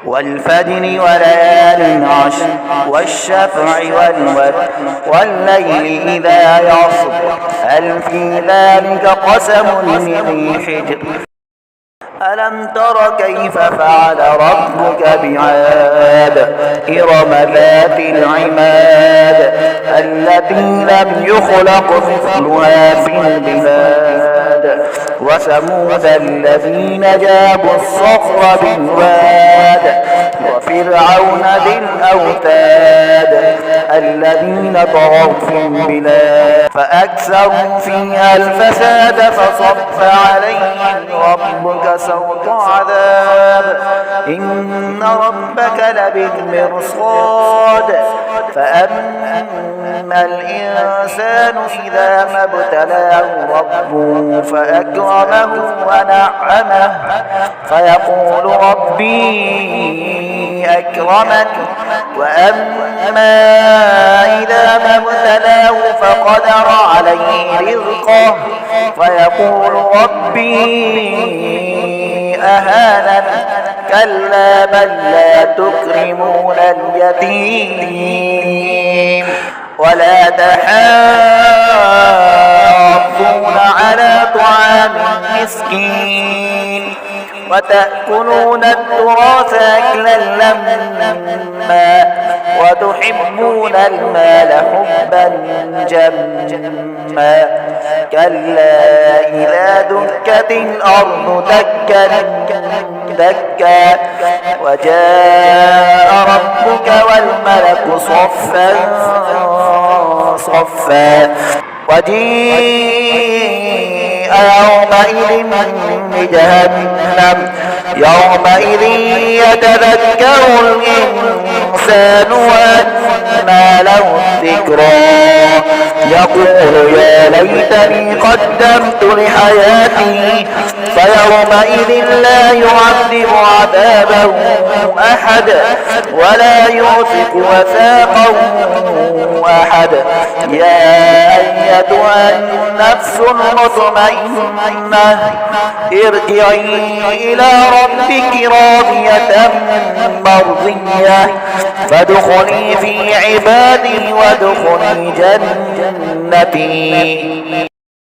والفجر وليال عشر والشفع والوتر والليل إذا يعصر هل في ذلك قسم لذي حجر ألم تر كيف فعل ربك بعاد إرم ذات العماد التي لم يخلق مثلها في البلاد وثمود الذين جابوا الصخر بالواد وفرعون ذي الأوتاد الذين طغوا في البلاد فأكثروا فيها الفساد فصب عليهم ربك سوط عذاب إن ربك لبالمرصاد فأما الإنسان إذا ما ابتلاه ربه فأكرمه ونعمه فيقول ربي أكرمن وأما إذا ما ابتلاه فقدر عليه رزقه فيقول ربي أهانن كلا بل لا تكرمون اليتيم ولا تحاضون على طعام المسكين وتأكلون التراث أكلا لما وتحبون المال حبا جما كلا إذا دكت الأرض دكا دكا وجاء ربك والملك صفا صفا وجيء يومئذ بجهنم يومئذ يتذكر الإنسان وأنى له الذكرى يقول يا ليتني قدمت لحياتي فيومئذ لا يعذب عذابه أحد ولا يوثق وثاقه أحد يا أيتها النفس المطمئنة ارجعي إلى ربك راضية مرضية فادخلي في عبادي وادخلي جنتي.